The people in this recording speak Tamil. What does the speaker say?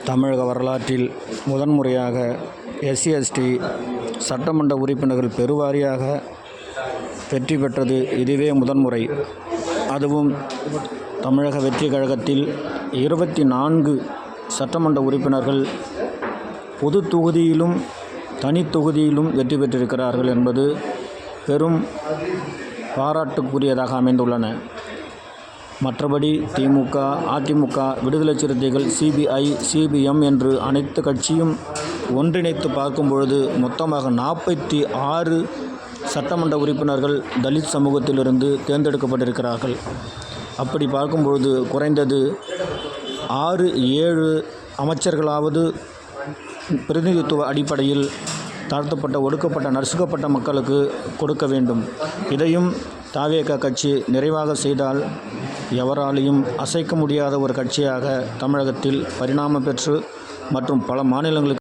தமிழக வரலாற்றில் முதன்முறையாக எஸ்சி/எஸ்டி சட்டமன்ற உறுப்பினர்கள் பெருவாரியாக வெற்றி பெற்றது இதுவே முதன்முறை. அதுவும் தமிழக வெற்றிக் கழகத்தில் 24 சட்டமன்ற உறுப்பினர்கள் பொது தொகுதியிலும் தனி தொகுதியிலும் வெற்றி பெற்றிருக்கிறார்கள் என்பது பெரும் பாராட்டுக்குரியதாக அமைந்துள்ளன. மற்றபடி திமுக, அதிமுக, விடுதலை சிறுத்தைகள், சிபிஐ, சிபிஎம் என்று அனைத்து கட்சியும் ஒன்றிணைத்து பார்க்கும் பொழுது மொத்தமாக 46 சட்டமன்ற உறுப்பினர்கள் தலித் சமூகத்திலிருந்து தேர்ந்தெடுக்கப்பட்டிருக்கிறார்கள். அப்படி பார்க்கும்பொழுது குறைந்தது 6-7 அமைச்சர்களாவது பிரதிநிதித்துவ அடிப்படையில் தாழ்த்தப்பட்ட, ஒடுக்கப்பட்ட, நசுக்கப்பட்ட மக்களுக்கு கொடுக்க வேண்டும். இதையும் தவேக கட்சி நிறைவாக செய்தால் எவராலையும் அசைக்க முடியாத ஒரு கட்சியாக தமிழகத்தில் பரிணாமம் பெற்று மற்றும் பல மாநிலங்களுக்கு